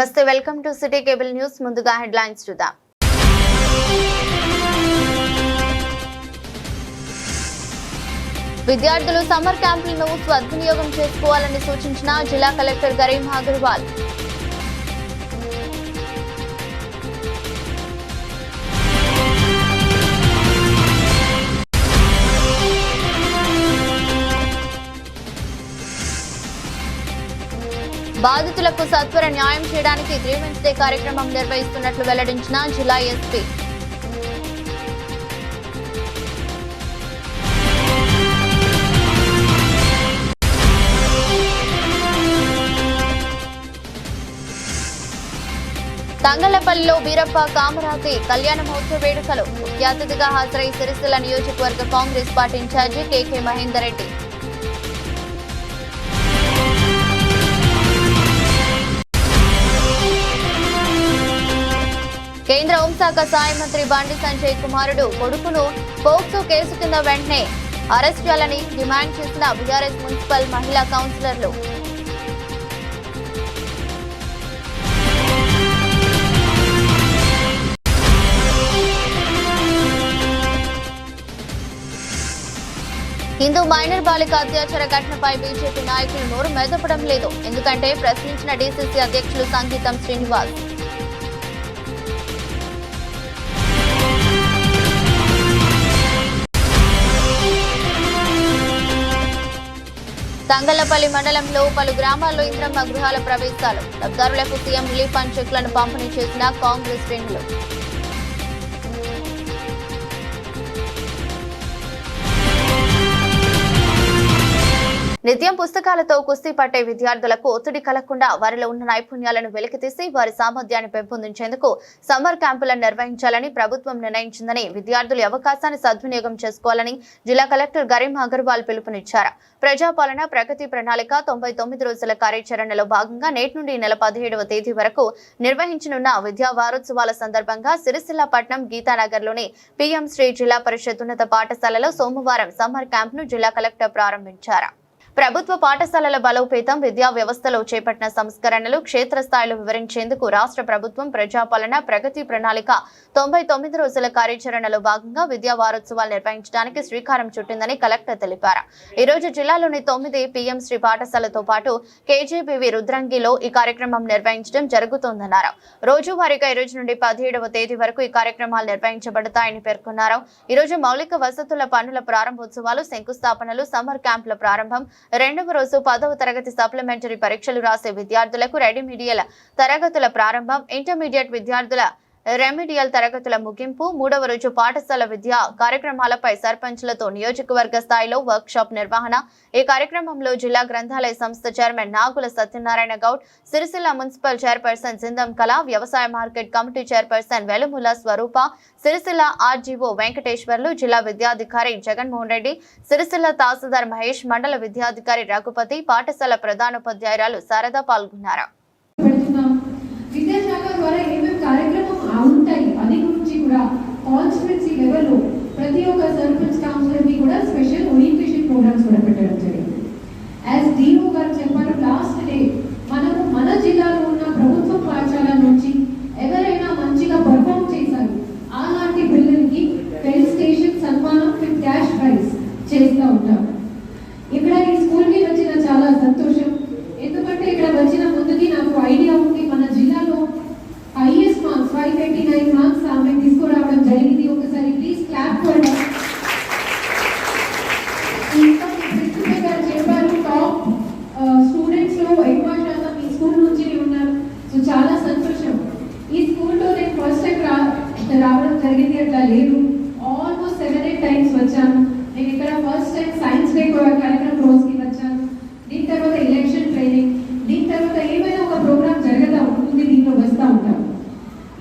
నమస్తే, welcome to city cable news. ముందుగా headlines చూద్దాం. విద్యార్థులు సమ్మర్ క్యాంపులను సద్వినియోగం చేసుకోవాలని సూచించిన జిల్లా కలెక్టర్ గరీం అగర్వాల్. బాధితులకు సత్వర న్యాయం చేయడానికి గ్రీవెన్స్ డే కార్యక్రమం నిర్వహిస్తున్నట్లు వెల్లడించిన జిల్లా ఎస్పీ. తంగళ్లపల్లిలో వీరప్ప కామరాతి కళ్యాణ మహోత్సవ వేడుకలు. ముఖ్య అతిథిగా హాజరై సిరిసిల్ల నియోజకవర్గ కాంగ్రెస్ పార్టీ ఇన్ఛార్జి కేకే మహేందర్ రెడ్డి. కేంద్ర హోంశాఖ సహాయ మంత్రి బండి సంజయ్ కుమారుడు కొడుకును పోక్సో కేసు కింద వెంటనే అరెస్ట్ చేయాలని డిమాండ్ చేసిన బీఆర్ఎస్ మున్సిపల్ మహిళా కౌన్సిలర్లు. హిందూ మైనర్ బాలిక అత్యాచార ఘటనపై బీజేపీ నాయకులు నోరు మెదపడం లేదు. ఎందుకంటే ప్రశ్నించిన డీసీసీ అధ్యక్షులు సంగీతం శ్రీనివాస్. తంగళ్లపల్లి మండలంలో పలు గ్రామాల్లో ఇంద్రమ్మ గృహాల ప్రవేశాలు. లబ్ధిదారులకు సీఎం రిలీఫ్ ఫండ్ చెక్లను పంపిణీ చేసిన కాంగ్రెస్ శ్రేణులు. నిత్యం పుస్తకాలతో కుస్తీ పట్టే విద్యార్థులకు ఒత్తిడి కలగకుండా వారిలో ఉన్న నైపుణ్యాలను వెలికితీసి వారి సామర్థ్యాన్ని పెంపొందించేందుకు సమ్మర్ క్యాంపులను నిర్వహించాలని ప్రభుత్వం నిర్ణయించిందని, విద్యార్థులు అవకాశాన్ని సద్వినియోగం చేసుకోవాలని జిల్లా కలెక్టర్ గరీం అగర్వాల్ పిలుపునిచ్చారు. ప్రజాపాలన ప్రగతి ప్రణాళిక 99 రోజుల కార్యాచరణలో భాగంగా నేటి నుండి నెల 17వ తేదీ వరకు నిర్వహించనున్న విద్యా వారోత్సవాల సందర్భంగా సిరిసిల్ల పట్నం గీతానగర్లోని పీఎం శ్రీ జిల్లా పరిషత్ ఉన్నత పాఠశాలలో సోమవారం సమ్మర్ క్యాంప్ను జిల్లా కలెక్టర్ ప్రారంభించారు. ప్రభుత్వ పాఠశాలల బలోపేతం, విద్యా వ్యవస్థలో చేపట్టిన సంస్కరణలు క్షేత్రస్థాయిలో వివరించేందుకు రాష్ట్ర ప్రభుత్వం ప్రజాపాలన ప్రగతి ప్రణాళిక 99 రోజుల కార్యాచరణలో భాగంగా విద్యా వారోత్సవాలు నిర్వహించడానికి శ్రీకారం చుట్టిందని కలెక్టర్ తెలిపారు. ఈ రోజు జిల్లాలోని 9 పీఎం శ్రీ పాఠశాలతో పాటు కేజీబీవీ రుద్రంగిలో ఈ కార్యక్రమం నిర్వహించడం జరుగుతోందన్నారు. రోజువారీగా ఈ రోజు నుండి 17వ తేదీ వరకు ఈ కార్యక్రమాలు నిర్వహించబడతాయని పేర్కొన్నారు. ఈ రోజు మౌలిక వసతుల పనుల ప్రారంభోత్సవాలు, శంకుస్థాపనలు, సమ్మర్ క్యాంపుల ప్రారంభం, రెండవ రోజు 10వ తరగతి సప్లిమెంటరీ పరీక్షలు రాసే విద్యార్థులకు రెమిడియల్ తరగతుల ప్రారంభం, ఇంటర్మీడియట్ విద్యార్థుల రెమిడియల్ తరగతుల ముగింపు, మూడవ రోజు పాఠశాల విద్యా కార్యక్రమాలపై సర్పంచ్లతో నియోజకవర్గ స్థాయిలో వర్క్ షాప్ నిర్వహణ. ఈ కార్యక్రమంలో జిల్లా గ్రంథాలయ సంస్థ చైర్మన్ నాగుల సత్యనారాయణ గౌడ్, సిరిసిల్ల మున్సిపల్ చైర్పర్సన్ సిందం కళ, వ్యవసాయ మార్కెట్ కమిటీ చైర్పర్సన్ వెలుముల స్వరూప, సిరిసిల్ల ఆర్జీఓ వెంకటేశ్వర్లు, జిల్లా విద్యాధికారి జగన్మోహన్ రెడ్డి, సిరిసిల్ల తహసీల్దార్ మహేష్, మండల విద్యాధికారి రఘుపతి, పాఠశాల ప్రధానోపాధ్యాయురాలు శారద పాల్గొన్నారు. విద్యాశాఖ ద్వారా ఏమేమి కార్యక్రమం ఉంటాయి అది గురించి కూడా కాన్స్టిట్యుయెన్సీ లెవెల్లో ప్రతి ఒక్క సర్పంచ్ కౌన్సిలర్ని కూడా స్పెషల్ ఓరియంటేషన్ ప్రోగ్రామ్స్ కూడా పెట్టడం జరిగింది. యాజ్ డిఓ గారు చెప్పారు, లాస్ట్ డే మనము మన జిల్లాలో ఉన్న ప్రభుత్వ పాఠశాల నుంచి ఎవరైనా మంచిగా పర్ఫామ్ చేశారు అలాంటి పిల్లలకి ఫెలిసిటేషన్, సన్మానం విత్ క్యాష్ ప్రైజ్ చేస్తూ ఉంటారు. ఇక్కడ ఈ స్కూల్కి వచ్చిన చాలా సంతోషం. ఎందుకంటే ఇక్కడ వచ్చిన ముందుకి నాకు ఐడియా ఉంది, మన జిల్లాలో హైయెస్ట్ మార్క్స్ 589 మార్క్స్ ఆమె తీసుకురావడం జరిగింది. ఒకసారి ప్లీజ్ క్లాప్ ఫర్ హర్. ఇంకా ప్రిన్సిపల్ గారు చెప్పారు, టాప్ స్టూడెంట్స్ లో ఎక్కువ శాతం ఈ స్కూల్ నుంచి ఉన్నారు. సో చాలా సంతోషం. ఈ స్కూల్లో నేను ఫస్ట్ టైం రావడం జరిగింది, అట్లా లేదు, ఆల్మోస్ట్ 7-8 టైమ్స్ వచ్చాను. నేను ఇక్కడ ఫస్ట్ టైం సైన్స్ డే కార్యక్రమం రోజుకి వచ్చాను. దీని తర్వాత ఎలక్షన్ ట్రైనింగ్, దీని తర్వాత ఏమైనా ఒక ప్రోగ్రామ్ జరగదా ఉంటుంది, దీంట్లో వస్తూ ఉంటాం.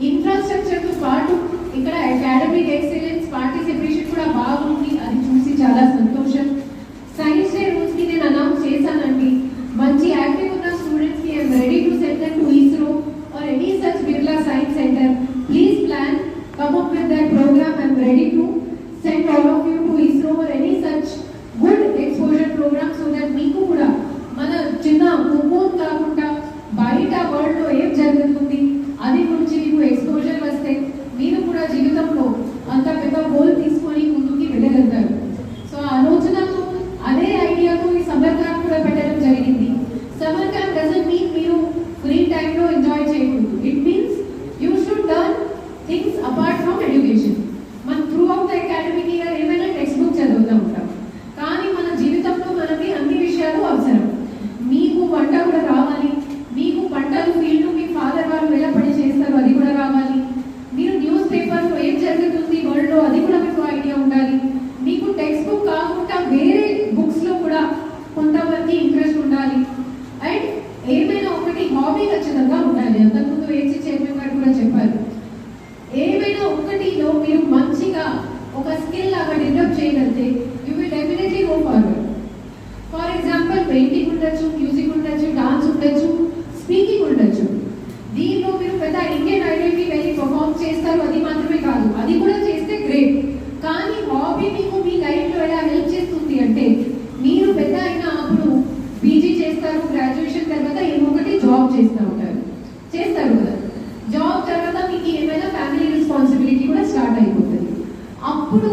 ఇన్ఫ్రాస్ట్రక్చర్తో పాటు ఇక్కడ అకాడమిక్ ఎక్సలెన్స్, పార్టిసిపేషన్ కూడా బాగుంది, అది చూసి చాలా సంతోషం. సైన్స్ డే రోజుకి నేను అనౌన్స్ చేశానండి, మంచి యాక్టివ్ ఉన్న స్టూడెంట్స్కి I'm ready to send them to ISRO or any such Birla science centre. Please plan, come up with that programme. I'm ready to send all of you to ISRO or any such good exposure programme, so that మీకు కూడా మన చిన్న కుప్పం కాకుండా బయట వరల్డ్లో ఏం జరుగుతుందో ఖచ్చితంగా ఉండాలి. అంతకుముందు ఏసీ చైర్మన్ గారు కూడా చెప్పారు, ఏమైనా ఒక్కటిలో మీరు మంచిగా ఒక స్కిల్ లాగా డెవలప్ చేయగలిగితే you will definitely go forward. For example painting ఉండొచ్చు, మ్యూజిక్ ఉండొచ్చు, డాన్స్ ఉండొచ్చు, స్పీకింగ్ ఉండొచ్చు. దీనిలో మీరు పెద్ద ఇండియన్ ఐడల్కి వెళ్ళి పర్ఫార్మ్ చేస్తారు, అది మాత్రమే కాదు, అది కూడా చేస్తే గ్రేట్. కానీ హాబీ మీకు మీ లైఫ్లో ఎలా హెల్ప్ చేస్తుంది అంటే, మీరు పెద్ద అయినా అప్పుడు పీజీ చేస్తారు, గ్రాడ్యుయేషన్ తర్వాత ఏమొకటి జాబ్ చేస్తారు కదా. జాబ్ తర్వాత మీకు ఏమైనా ఫ్యామిలీ రెస్పాన్సిబిలిటీ కూడా స్టార్ట్ అయిపోతుంది. అప్పుడు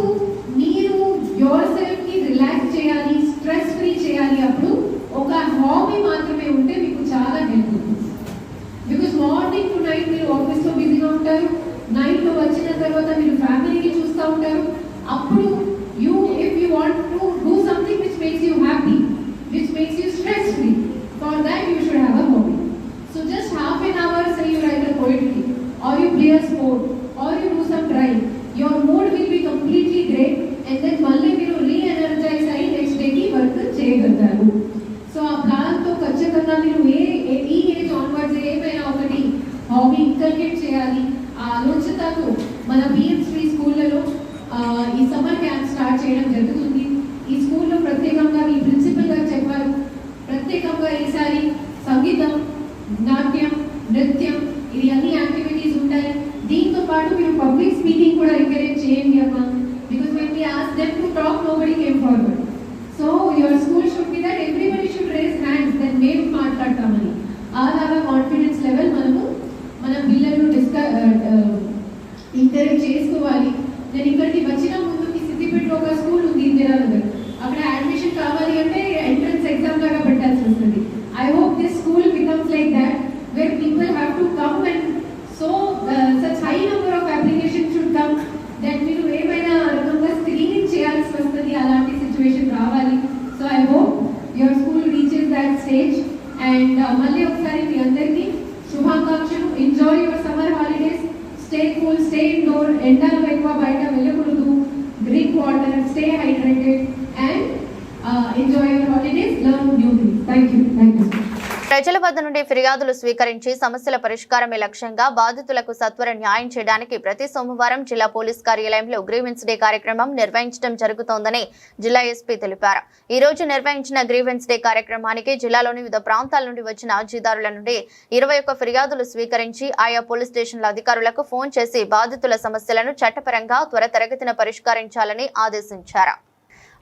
మీరు యువర్ సెల్ఫ్కి రిలాక్స్ చేయాలి, స్ట్రెస్ ఫ్రీ చేయాలి. అప్పుడు ఒక హాబీ మాత్రమే ఉంటే మీకు చాలా హెల్ప్ అవుతుంది. బికాస్ మార్నింగ్ టు నైట్ మీరు ఆఫీస్లో బిజీగా ఉంటారు, నైట్లో వచ్చిన తర్వాత మీరు ఫ్యామిలీని చూస్తూ ఉంటారు. అప్పుడు if you want to do something which makes you happy, which makes you stress free, for that you should have a hobby. So just half an hour, say you write a poetry, or you play a sport, or you do some drawing, your mood will be completely great, and then మళ్ళీ మీరు re-energize అయ్యి next డేకి work చేయగలుగుతారు. So ఆ ప్లాన్తో ఖచ్చితంగా మీరు ఈ ఏజ్ ఆన్వర్డ్స్ ఏమైనా ఒకటి హాబీ ఇంకల్కేట్ చేయాలి. ఆ ఆలోచనతో మన పిఎం3 స్కూళ్ళలో ఈ సమ్మర్ క్యాంప్ స్టార్ట్ చేయడం జరుగుతుంది. ఈ స్కూల్లో ప్రత్యేకంగా మీ ప్రిన్సిపల్ గారు చెప్పారు, ప్రత్యేకంగా ఈసారి సంగీతం, నాట్యం, నృత్యం, ఇది అన్ని యాక్టివిటీస్ ఉంటాయి. దీంతో పాటు మీరు పబ్లిక్ స్పీకింగ్ కూడా ఎంకరేజ్ చేయండి అమ్మా. Because when we asked them to talk, nobody came forward. So your school should be that everybody should raise hands, then మేము మాట్లాడతామని. అలాగా కాన్ఫిడెన్స్ లెవెల్ మన పిల్లలను ఎంకరేజ్ చేసుకోవాలి. నేను ఇక్కడికి వచ్చిన ముందుకి సిద్దిపేటలో ఒక స్కూల్ ఉంది, ఇందిరానగర్. అక్కడ అడ్మిషన్ కావాలి అంటే ఎంట్రన్స్ ఎగ్జామ్ లాగా పెట్టాల్సి వస్తుంది. I hope this school becomes like that, where people have to come and so such high number of application should come that మీరు ఏమైనా రకంగా స్క్రీనింగ్ చేయాల్సి వస్తుంది. అలాంటి సిచ్యువేషన్ రావాలి. So I hope your school reaches that stage. And మళ్ళీ ఒకసారి మీ అందరికీ శుభాకాంక్షలు. Enjoy your summer holidays. Stay cool, stay indoor, ఎండలో ఎక్కువ బయట వెళ్ళకూడదు. Drink water, stay hydrated and enjoy your holidays, learn new things. Thank you. ప్రజల వద్ద నుండి ఫిర్యాదులు స్వీకరించి సమస్యల పరిష్కారమే లక్ష్యంగా బాధితులకు సత్వర న్యాయం చేయడానికి ప్రతి సోమవారం జిల్లా పోలీస్ కార్యాలయంలో గ్రీవెన్స్ డే కార్యక్రమం నిర్వహించడం జరుగుతోందని జిల్లా ఎస్పీ తెలిపారు. ఈ రోజు నిర్వహించిన గ్రీవెన్స్ డే కార్యక్రమానికి జిల్లాలోని వివిధ ప్రాంతాల నుండి వచ్చిన అర్జీదారుల నుండి 21 ఫిర్యాదులు స్వీకరించి ఆయా పోలీస్ స్టేషన్ల అధికారులకు ఫోన్ చేసి బాధితుల సమస్యలను చట్టపరంగా త్వరితగతిన పరిష్కరించాలని ఆదేశించారు.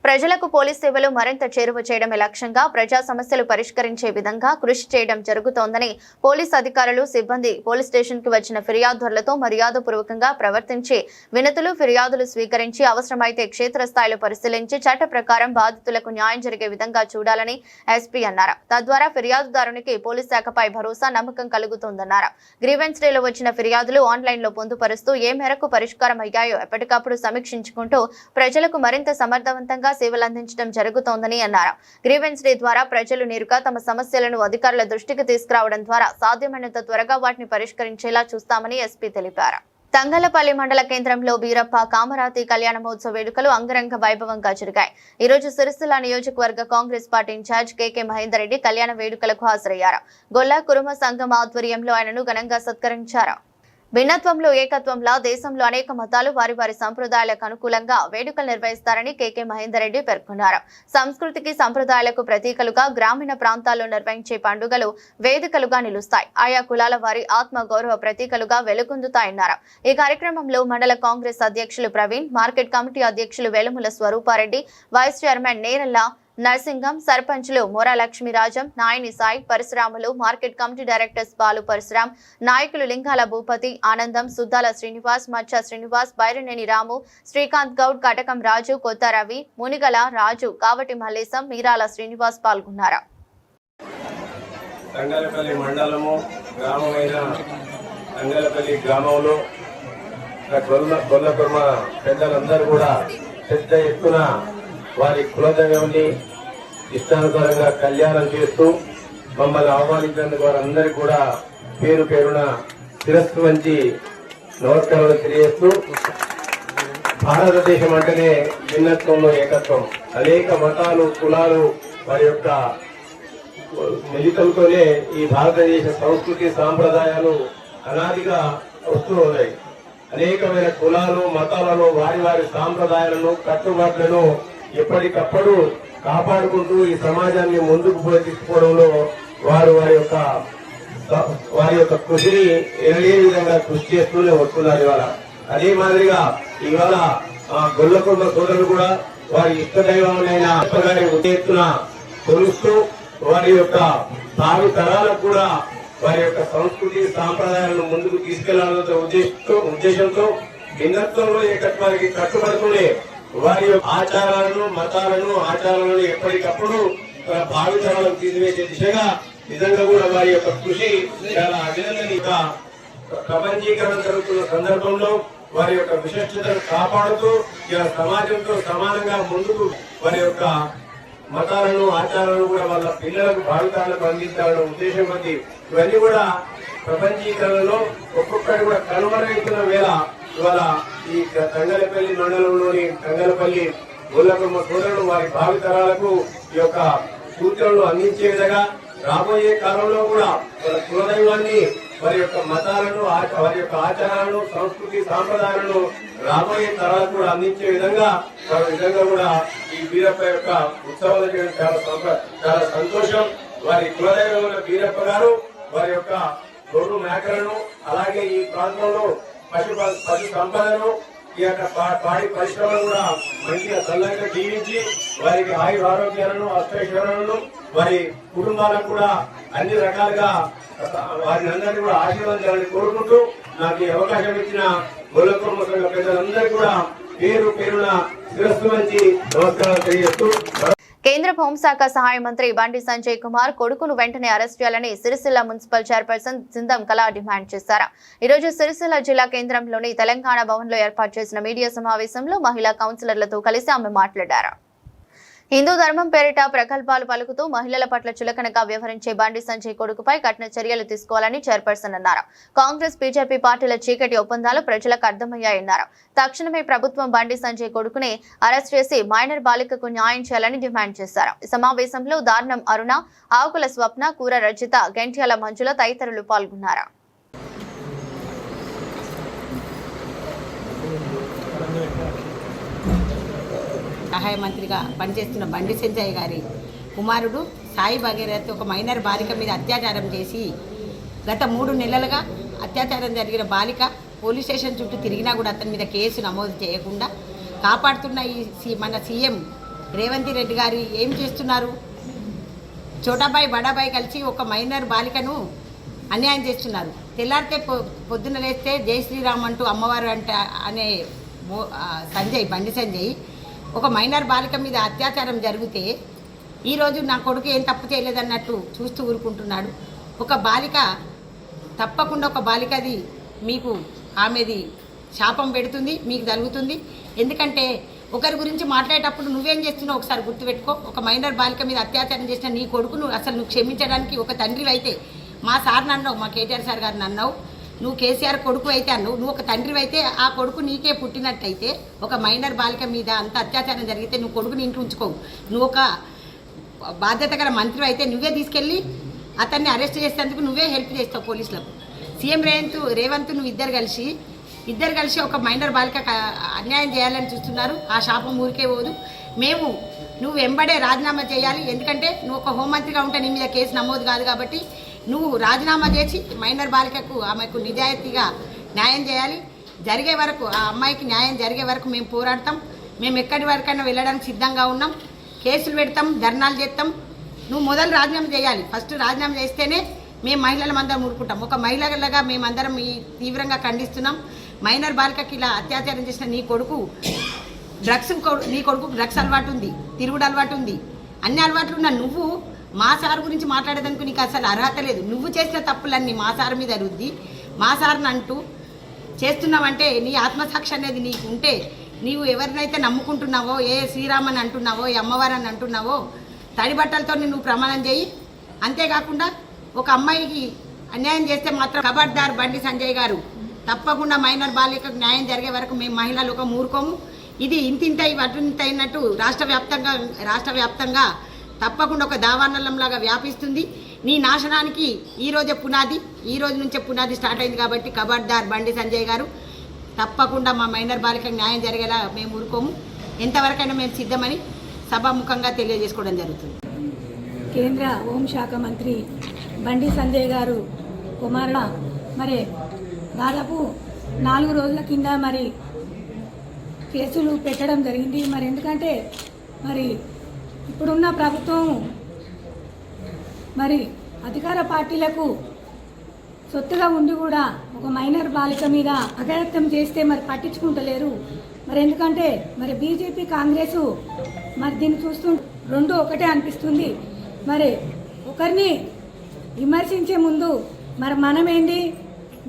ప్రజలకు పోలీస్ సేవలు మరింత చేరువ చేయడమే లక్ష్యంగా ప్రజా సమస్యలు పరిష్కరించే విధంగా కృషి చేయడం జరుగుతోందని పోలీస్ అధికారులు, సిబ్బంది పోలీస్ స్టేషన్ కి వచ్చిన ఫిర్యాదులతో మర్యాదపూర్వకంగా ప్రవర్తించి వినతులు, ఫిర్యాదులు స్వీకరించి అవసరమైతే క్షేత్రస్థాయిలో పరిశీలించి చట్ట ప్రకారం బాధితులకు న్యాయం జరిగే విధంగా చూడాలని ఎస్పీ అన్నారు. తద్వారా ఫిర్యాదుదారునికి పోలీస్ శాఖపై భరోసా, నమ్మకం కలుగుతుందన్నారు. గ్రీవెన్స్ డేలో వచ్చిన ఫిర్యాదులు ఆన్లైన్ లో పొందుపరుస్తూ ఏ మేరకు పరిష్కారం అయ్యాయో ఎప్పటికప్పుడు సమీక్షించుకుంటూ ప్రజలకు మరింత సమర్థవంతంగా సేవలు అందించడం జరుగుతోందని అన్నారు. గ్రీవెన్స్ డే ద్వారా ప్రజలు నేరుగా తమ సమస్యలను అధికారుల దృష్టికి తీసుకురావడం ద్వారా సాధ్యమైనంత త్వరగా వాటిని పరిష్కరించేలా చూస్తామని ఎస్పీ తెలిపారు. తంగలపల్లి మండల కేంద్రంలో బీరప్ప కామరాతి కళ్యాణ మహోత్సవ వేడుకలు అంగరంగ వైభవంగా జరిగాయి. ఈ రోజు సిరిసిల్ల నియోజకవర్గ కాంగ్రెస్ పార్టీ ఇన్ఛార్జ్ కేకే మహేందర్ రెడ్డి కళ్యాణ వేడుకలకు హాజరయ్యారు. గొల్ల కురుమ సంఘం ఆధ్వర్యంలో ఆయనను ఘనంగా సత్కరించారు. భిన్నత్వంలో ఏకత్వంలా దేశంలో అనేక మతాలు వారి వారి సంప్రదాయాలకు అనుకూలంగా వేడుకలు నిర్వహిస్తారని కేకే మహేందర్ రెడ్డి పేర్కొన్నారు. సంస్కృతికి, సంప్రదాయాలకు ప్రతీకలుగా గ్రామీణ ప్రాంతాల్లో నిర్వహించే పండుగలు వేదికలుగా నిలుస్తాయి. ఆయా కులాల వారి ఆత్మ గౌరవ ప్రతీకలుగా వెలుగొందుతాయన్నారు. ఈ కార్యక్రమంలో మండల కాంగ్రెస్ అధ్యక్షులు ప్రవీణ్, మార్కెట్ కమిటీ అధ్యక్షులు వేలుముల స్వరూపారెడ్డి, వైస్ చైర్మన్ నేరల్ల నర్సింగం, సర్పంచ్లు Mora Lakshmirajam, Nayani Sai, Parasuramulu, market committee directors Balu Parasuram, నాయకులు లింగాల భూపతి, ఆనందం, సుద్దాల శ్రీనివాస్, మచ్చ శ్రీనివాస్, బైరనేని రాము, శ్రీకాంత్ గౌడ్, కటకం రాజు, కొత్త రవి, మునిగల రాజు, కావటి మల్లేశం, మీరాల శ్రీనివాస్ పాల్గొన్నారు. తంగలపల్లి మండలము గ్రామమైన తంగలపల్లి గ్రామంలో గొల్ల కుర్మ పెద్దలందరూ కూడా పెద్ద ఎత్తున వారి కులదైవాన్ని ఇష్టానుసారంగా కళ్యాణం చేస్తూ మమ్మల్ని ఆహ్వానించినందుకు వారందరికీ కూడా పేరు పేరున శిరస్సు వంచి నమస్కారాలు తెలియజేస్తూ, భారతదేశం అంటేనే భిన్నత్వంలో ఏకత్వం. అనేక మతాలు, కులాలు వారి యొక్క మిళితంతోనే ఈ భారతదేశ సంస్కృతి సాంప్రదాయాలు అనాదిగా వస్తూ ఉన్నాయి. అనేకమైన కులాలు మతాలను వారి వారి సాంప్రదాయాలను కట్టుబాట్లను ఎప్పటికప్పుడు కాపాడుకుంటూ ఈ సమాజాన్ని ముందుకు తీసుకుపోవడంలో వారు వారి యొక్క కృషిని ఎనలేని విధంగా కృషి చేస్తూనే వస్తున్నారు. ఇవాళ అదే మాదిరిగా ఇవాళ గొల్లకొండ సోదరులు కూడా వారి ఇష్టదైవమైన గారి ఉద్దేశన కొలుస్తూ వారి యొక్క భావి తరాలకు కూడా వారి యొక్క సంస్కృతి సాంప్రదాయాలను ముందుకు తీసుకెళ్లాలన్న ఉద్దేశంతో భిన్నత్వంలో ఏకత్వానికి కట్టుబడుతూనే వారి యొక్క ఆచారాలను ఎప్పటికప్పుడు భావి తరాలకు తీసివేసే దిశగా నిజంగా కూడా వారి యొక్క కృషి చాలా అభినందనీయ. ప్రపంచీకరణ జరుగుతున్న సందర్భంలో వారి యొక్క విశిష్టతను కాపాడుతూ ఇలా సమాజంతో సమానంగా ముందుకు వారి యొక్క మతాలను ఆచారాలను కూడా వాళ్ళ పిల్లలకు భావితాలకు అందించాలన్న ఉద్దేశం కొద్ది ఇవన్నీ కూడా ప్రపంచీకరణలో ఒక్కొక్కటి కూడా కనుమరుగైతున్న వేళ ఇవాళ ఈ తంగలపల్లి మండలంలోని తంగలపల్లి గొల్లకొండ సోదరులు వారి భావితరాలకు ఈ యొక్క సూచనలు అందించే విధంగా రాబోయే కాలంలో కూడా వాళ్ళ కులదైవాన్ని వారి యొక్క మతాలను వారి యొక్క ఆచారాలను సంస్కృతి సాంప్రదాయాలను రాబోయే తరాలకు కూడా అందించే విధంగా కూడా ఈ వీరప్ప యొక్క ఉత్సవాలు చేయడం చాలా సంతోషం. వారి కులదైవమైన వీరప్ప గారు వారి యొక్క గొర్రె మేకలను అలాగే ఈ ప్రాంతంలో పశు సంపదను ఈ యొక్క పాడి పరిశ్రమను కూడా మంచిగా చల్లగా జీవించి వారికి ఆరోగ్యాలను అష్టైశ్వర్యాలను వారి కుటుంబాలకు కూడా అన్ని రకాలుగా వారిని అందరినీ కూడా ఆశీర్వదించాలని కోరుకుంటూ నాకు ఈ అవకాశం ఇచ్చిన గొల్లకొండ సంఘ ప్రజలందరికీ కూడా పేరు పేరున శిరస్సు నుంచి నమస్కారాలు తెలియజేస్తూ కేంద్ర హోంశాఖ సహాయ మంత్రి బండి సంజయ్ కుమార్ కొడుకును వెంటనే అరెస్ట్ చేయాలని సిరిసిల్ల మున్సిపల్ చైర్పర్సన్ సిందం కళ డిమాండ్ చేశారు. ఈ రోజు సిరిసిల్ల జిల్లా కేంద్రంలోని తెలంగాణ భవన్ లో ఏర్పాటు చేసిన మీడియా సమావేశంలో మహిళా కౌన్సిలర్లతో కలిసి ఆమె మాట్లాడారు. హిందూ ధర్మం పేరిట ప్రగల్భాలు పలుకుతూ మహిళల పట్ల చులకనగా వ్యవహరించే బండి సంజయ్ కొడుకుపై కఠిన చర్యలు తీసుకోవాలని చైర్పర్సన్ అన్నారు. కాంగ్రెస్ బీజేపీ పార్టీల చీకటి ఒప్పందాలు ప్రజలకు అర్థమయ్యాయన్నారు. తక్షణమే ప్రభుత్వం బండి సంజయ్ కొడుకుని అరెస్ట్ చేసి మైనర్ బాలికకు న్యాయం చేయాలని డిమాండ్ చేశారు. ఈ సమావేశంలో దారుణం అరుణ, ఆకుల స్వప్న, కూర రజిత, గెంట్యాల మంజుల తదితరులు పాల్గొన్నారు. సహాయ మంత్రిగా పనిచేస్తున్న బండి సంజయ్ గారి కుమారుడు సాయి భగీరథ్ ఒక మైనర్ బాలిక మీద అత్యాచారం చేసి గత 3 నెలలుగా అత్యాచారం జరిగిన బాలిక పోలీస్ స్టేషన్ చుట్టూ తిరిగినా కూడా అతని మీద కేసు నమోదు చేయకుండా కాపాడుతున్న మన సీఎం రేవంత్ రెడ్డి గారు ఏం చేస్తున్నారు? చోటాబాయి బడాబాయి కలిసి ఒక మైనర్ బాలికను అన్యాయం చేస్తున్నారు. తెల్లారితే పొద్దున్న లేస్తే జై శ్రీరామ్ అంటూ అమ్మవారు అనే బండి సంజయ్ ఒక మైనర్ బాలిక మీద అత్యాచారం జరిగితే ఈరోజు నా కొడుకు ఏం తప్పు చేయలేదన్నట్టు చూస్తూ ఊరుకుంటున్నాడు. ఒక బాలిక తప్పకుండా ఒక బాలికది మీకు ఆమెది శాపం పెడుతుంది, మీకు తగులుతుంది. ఎందుకంటే ఒకరి గురించి మాట్లాడేటప్పుడు నువ్వేం చేస్తున్నావు ఒకసారి గుర్తుపెట్టుకో. ఒక మైనర్ బాలిక మీద అత్యాచారం చేసిన నీ కొడుకును అసలు నువ్వు క్షమించడానికి ఒక తండ్రి అయితే మా సార్ అన్నావు, మా కేటీఆర్ సార్ గారిని అన్నావు, నువ్వు కేసీఆర్ కొడుకు అయితే అన్నావు, నువ్వు ఒక తండ్రివి అయితే ఆ కొడుకు నీకే పుట్టినట్టయితే ఒక మైనర్ బాలిక మీద అంత అత్యాచారం జరిగితే నువ్వు కొడుకుని ఇంటి ఉంచుకోవు. నువ్వు ఒక బాధ్యత గల మంత్రి అయితే నువ్వే తీసుకెళ్ళి అతన్ని అరెస్ట్ చేసేందుకు నువ్వే హెల్ప్ చేస్తావు పోలీసులకు. సీఎం రేవంత్ నువ్వు ఇద్దరు కలిసి ఒక మైనర్ బాలిక అన్యాయం చేయాలని చూస్తున్నారు. ఆ శాపం ఊరికే పోదు. నువ్వు వెంబడే రాజీనామా చేయాలి. ఎందుకంటే నువ్వు ఒక హోంమంత్రిగా ఉంటే నీ మీద కేసు నమోదు కాదు కాబట్టి నువ్వు రాజీనామా చేసి మైనర్ బాలికకు ఆమెకు నిజాయితీగా న్యాయం చేయాలి. జరిగే వరకు ఆ అమ్మాయికి న్యాయం జరిగే వరకు మేము పోరాడతాం. మేము ఎక్కడి వరకైనా వెళ్ళడానికి సిద్ధంగా ఉన్నాం. కేసులు పెడతాం, ధర్నాలు చేస్తాం. నువ్వు మొదలు రాజీనామా చేయాలి. ఫస్ట్ రాజీనామా చేస్తేనే మేము మహిళలందరం ఊరుకుంటాం. ఒక మహిళలుగా మేమందరం తీవ్రంగా ఖండిస్తున్నాం. మైనర్ బాలికకి ఇలా అత్యాచారం చేసిన నీ కొడుకు డ్రగ్స్ అలవాటు ఉంది, తిరుగుడు అలవాటు ఉంది, అన్ని అలవాట్లు ఉన్న నువ్వు మా సార్ గురించి మాట్లాడేందుకు నీకు అసలు అర్హత లేదు. నువ్వు చేసిన తప్పులన్నీ మా సార్ మీద రుద్ది మా సార్ని అంటూ చేస్తున్నావంటే నీ ఆత్మసాక్షి అనేది నీకు ఉంటే నీవు ఎవరినైతే నమ్ముకుంటున్నావో, ఏ శ్రీరామని అంటున్నావో, ఏ అమ్మవారని అంటున్నావో తడి బట్టలతో నువ్వు ప్రమాణం చేయి. అంతేకాకుండా ఒక అమ్మాయికి అన్యాయం చేస్తే మాత్రం ఖబర్దార్ బండి సంజయ్ గారు, తప్పకుండా మైనర్ బాలికకు న్యాయం జరిగే వరకు మేము మహిళలు ఒక ఊరుకోము. ఇది ఇంతింతై వడ్డింత అయినట్టు రాష్ట్ర వ్యాప్తంగా తప్పకుండా ఒక దావానలంలాగా వ్యాపిస్తుంది. నీ నాశనానికి ఈ రోజు నుంచే పునాది స్టార్ట్ అయింది. కాబట్టి ఖబర్దార్ బండి సంజయ్ గారు, తప్పకుండా మా మైనర్ బాలికకు న్యాయం జరిగేలా మేము ఊరుకోము. ఎంతవరకైనా మేము సిద్ధమని సభాముఖంగా తెలియజేసుకోవడం జరుగుతుంది. కేంద్ర హోంశాఖ మంత్రి బండి సంజయ్ గారు కుమారుడు మరి దాదాపు 4 రోజుల కింద మరి కేసులు పెట్టడం జరిగింది. మరి ఎందుకంటే మరి ఇప్పుడున్న ప్రభుత్వం మరి అధికార పార్టీలకు సొత్తుగా ఉండి కూడా ఒక మైనర్ బాలిక మీద అఘాయిత్యం చేస్తే మరి పట్టించుకుంటలేరు. మరి ఎందుకంటే మరి బీజేపీ కాంగ్రెస్ మరి దీన్ని చూస్తుంటే రెండు ఒకటే అనిపిస్తుంది. మరి ఒకరిని విమర్శించే ముందు మరి మనమేంది,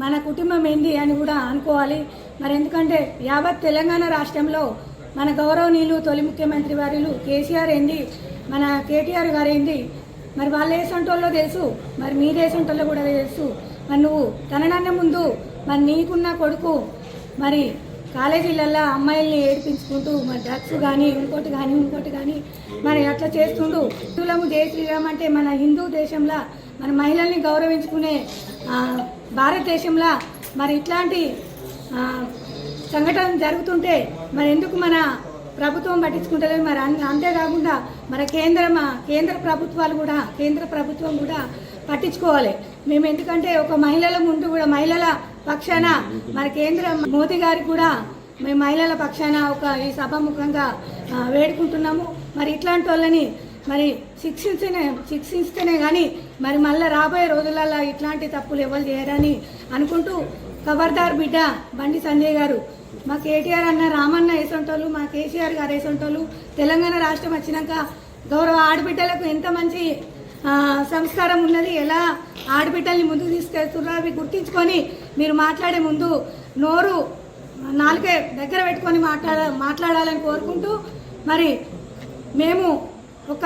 మన కుటుంబం ఏంది అని కూడా అనుకోవాలి. మరి ఎందుకంటే యావత్ తెలంగాణ రాష్ట్రంలో మన గౌరవనీయులు తొలి ముఖ్యమంత్రి వారిలు కేసీఆర్ ఏంది, మన కేటీఆర్ గారు ఏంది, మరి వాళ్ళ దేశంటోళ్ళో తెలుసు, మరి మీ దేశంటోళ్ళో కూడా తెలుసు. మరి నువ్వు కనడాన్న ముందు మరి నీకున్న కొడుకు మరి కాలేజీలల్లో అమ్మాయిల్ని ఏడిపించుకుంటూ మరి డ్రగ్స్ కానీ ఇంకోటి కానీ మరి అట్లా చేస్తుండు. హిందువులము జై శ్రీరామ్ అంటే మన హిందూ దేశంలో మన మహిళల్ని గౌరవించుకునే భారతదేశంలో మరి ఇట్లాంటి సంఘటన జరుగుతుంటే మరి ఎందుకు మన ప్రభుత్వం పట్టించుకుంటలేదు? మరి అంతేకాకుండా మరి కేంద్ర ప్రభుత్వం కూడా పట్టించుకోవాలి. మేము ఎందుకంటే ఒక మహిళల ముందు కూడా మహిళల పక్షాన మరి కేంద్ర మోదీ గారికి కూడా మేము మహిళల పక్షాన ఈ సభాముఖంగా వేడుకుంటున్నాము. మరి ఇట్లాంటి వాళ్ళని మరి శిక్షిస్తేనే కానీ మరి మళ్ళీ రాబోయే రోజులలో ఇట్లాంటి తప్పులు ఎవరు చేయరని అనుకుంటూ ఖబర్దార్ బిడ్డ బండి సంజయ్ గారు, మా కేటీఆర్ అన్న రామన్న వేసంటోళ్ళు, మా కేసీఆర్ గారు వేసంటోళ్ళు, తెలంగాణ రాష్ట్రం వచ్చినాక గౌరవ ఆడబిడ్డలకు ఎంత మంచి సంస్కారం ఉన్నది, ఎలా ఆడబిడ్డల్ని ముందుకు తీసుకెళ్తున్నారో అవి గుర్తించుకొని మీరు మాట్లాడే ముందు నోరు నాలుకే దగ్గర పెట్టుకొని మాట్లాడాలని కోరుకుంటూ మరి మేము ఒక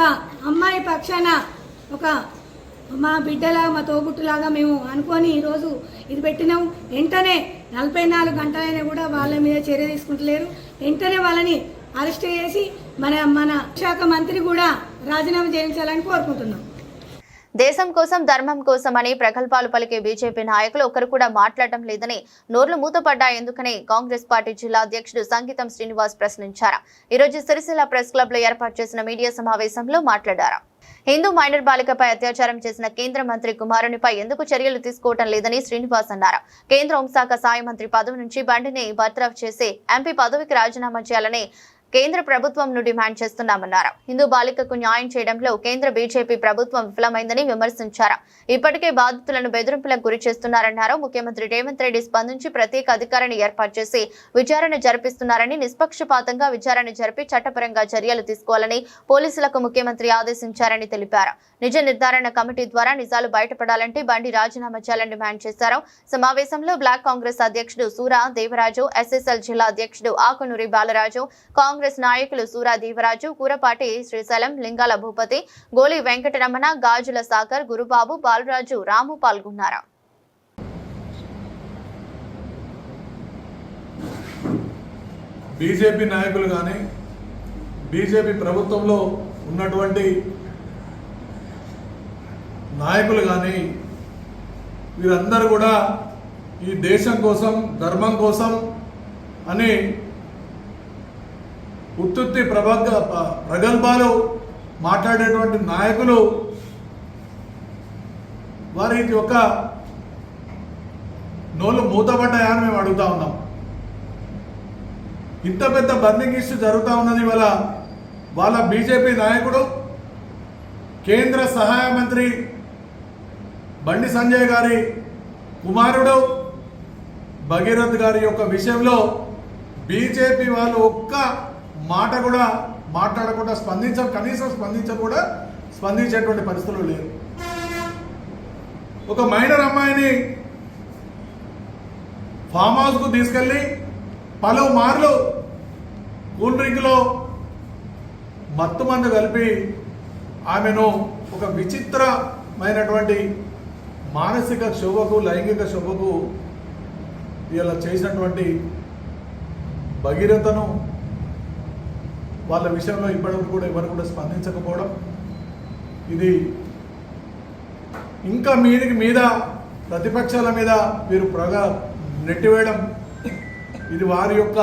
అమ్మాయి పక్షాన ఒక మా బిడ్డలా మా తోబుట్టులాగా మేము అనుకొని ఈరోజు ఇది పెట్టినాం. వెంటనే 44 గంటలైనా కూడా వాళ్ళ మీద చర్య తీసుకుంటలేరు. వెంటనే వాళ్ళని అరెస్ట్ చేసి మన శాఖ మంత్రి కూడా రాజీనామా చేయించాలని కోరుకుంటున్నాం. దేశం కోసం ధర్మం కోసం అని ప్రగల్భాలు పలికే బీజేపీ నాయకులు ఒకరు కూడా మాట్లాడటం లేదని నోర్లు మూతపడ్డాయెందుకని కాంగ్రెస్ పార్టీ జిల్లా అధ్యక్షుడు సంగీతం శ్రీనివాస్ ప్రశ్నించారు. ఈ రోజు సిరిసిల్ల ప్రెస్ క్లబ్ లో ఏర్పాటు చేసిన మీడియా సమావేశంలో మాట్లాడారు. హిందూ మైనర్ బాలికపై అత్యాచారం చేసిన కేంద్ర మంత్రి కుమారునిపై ఎందుకు చర్యలు తీసుకోవడం లేదని శ్రీనివాస్ అన్నారు. కేంద్ర హోంశాఖ సహాయ మంత్రి పదవి నుంచి బండిని బర్తరఫ్ చేసి ఎంపీ పదవికి రాజీనామా చేయాలని కేంద్ర ప్రభుత్వంను డిమాండ్ చేస్తున్నామన్నారు. హిందూ బాలికకు న్యాయం చేయడంలో కేంద్ర బీజేపీ ప్రభుత్వం విఫలమైందని విమర్శించారు. ఇప్పటికే బాధితులను బెదిరింపులకు గురి చేస్తున్నారన్నారు. ముఖ్యమంత్రి రేవంత్ రెడ్డి స్పందించి ప్రత్యేక అధికారిని ఏర్పాటు చేసి విచారణ జరిపిస్తున్నారని, నిష్పక్షపాతంగా విచారణ జరిపి చట్టపరంగా చర్యలు తీసుకోవాలని పోలీసులకు ముఖ్యమంత్రి ఆదేశించారని తెలిపారు. నిజ నిర్ధారణ కమిటీ ద్వారా నిజాలు బయటపడాలంటే బండి రాజీనామా చేయాలని డిమాండ్ చేశారు. సమావేశంలో బ్లాక్ కాంగ్రెస్ అధ్యక్షుడు సూరా దేవరాజు, ఎస్ఎస్ఎల్ జిల్లా అధ్యక్షుడు ఆకునూరి బాలరాజు, కాంగ్రెస్ నాయకులు సూరా దేవరాజు, కూరపాటి శ్రీశైలం, లింగాల భూపతి, గోలి వెంకటరమణ, గాజుల సాగర్, గురుబాబు, బాలరాజు, రాము పాల్గొన్నారు. బీజేపీ నాయకులు కానీ బీజేపీ ప్రభుత్వంలో ఉన్నటువంటి నాయకులు కానీ వీరందరూ కూడా ఈ దేశం కోసం ధర్మం కోసం అని ఉత్తుత్తి ప్రగల్భాలు మాట్లాడేటువంటి నాయకులు వారికి ఒక నోళ్ళు మూతపడ్డాయని మేము అడుగుతా ఉన్నాం. ఇంత పెద్ద బర్నింగ్ ఇష్యూ జరుగుతూ ఉన్నది. వాళ్ళ బీజేపీ నాయకుడు కేంద్ర సహాయ మంత్రి బండి సంజయ్ గారి కుమారుడు భగీరథ్ గారి యొక్క విషయంలో బీజేపీ వాళ్ళు ఒక్క మాట కూడా మాట్లాడకుండా కనీసం స్పందించేటువంటి పరిస్థితులు లేరు. ఒక మైనర్ అమ్మాయిని ఫామ్ హౌస్కు తీసుకెళ్ళి పలుమార్లు కూల్ డ్రింక్లో మత్తు మందు కలిపి ఆమెను ఒక విచిత్రమైనటువంటి మానసిక క్షోభకు, లైంగిక క్షోభకు ఇలా చేసినటువంటి భగీరథను వాళ్ళ విషయంలో ఇప్పటివరకు కూడా ఎవరు కూడా స్పందించకపోవడం, ఇది ఇంకా మీద ప్రతిపక్షాల మీద వీరు నెట్టివేయడం ఇది వారి యొక్క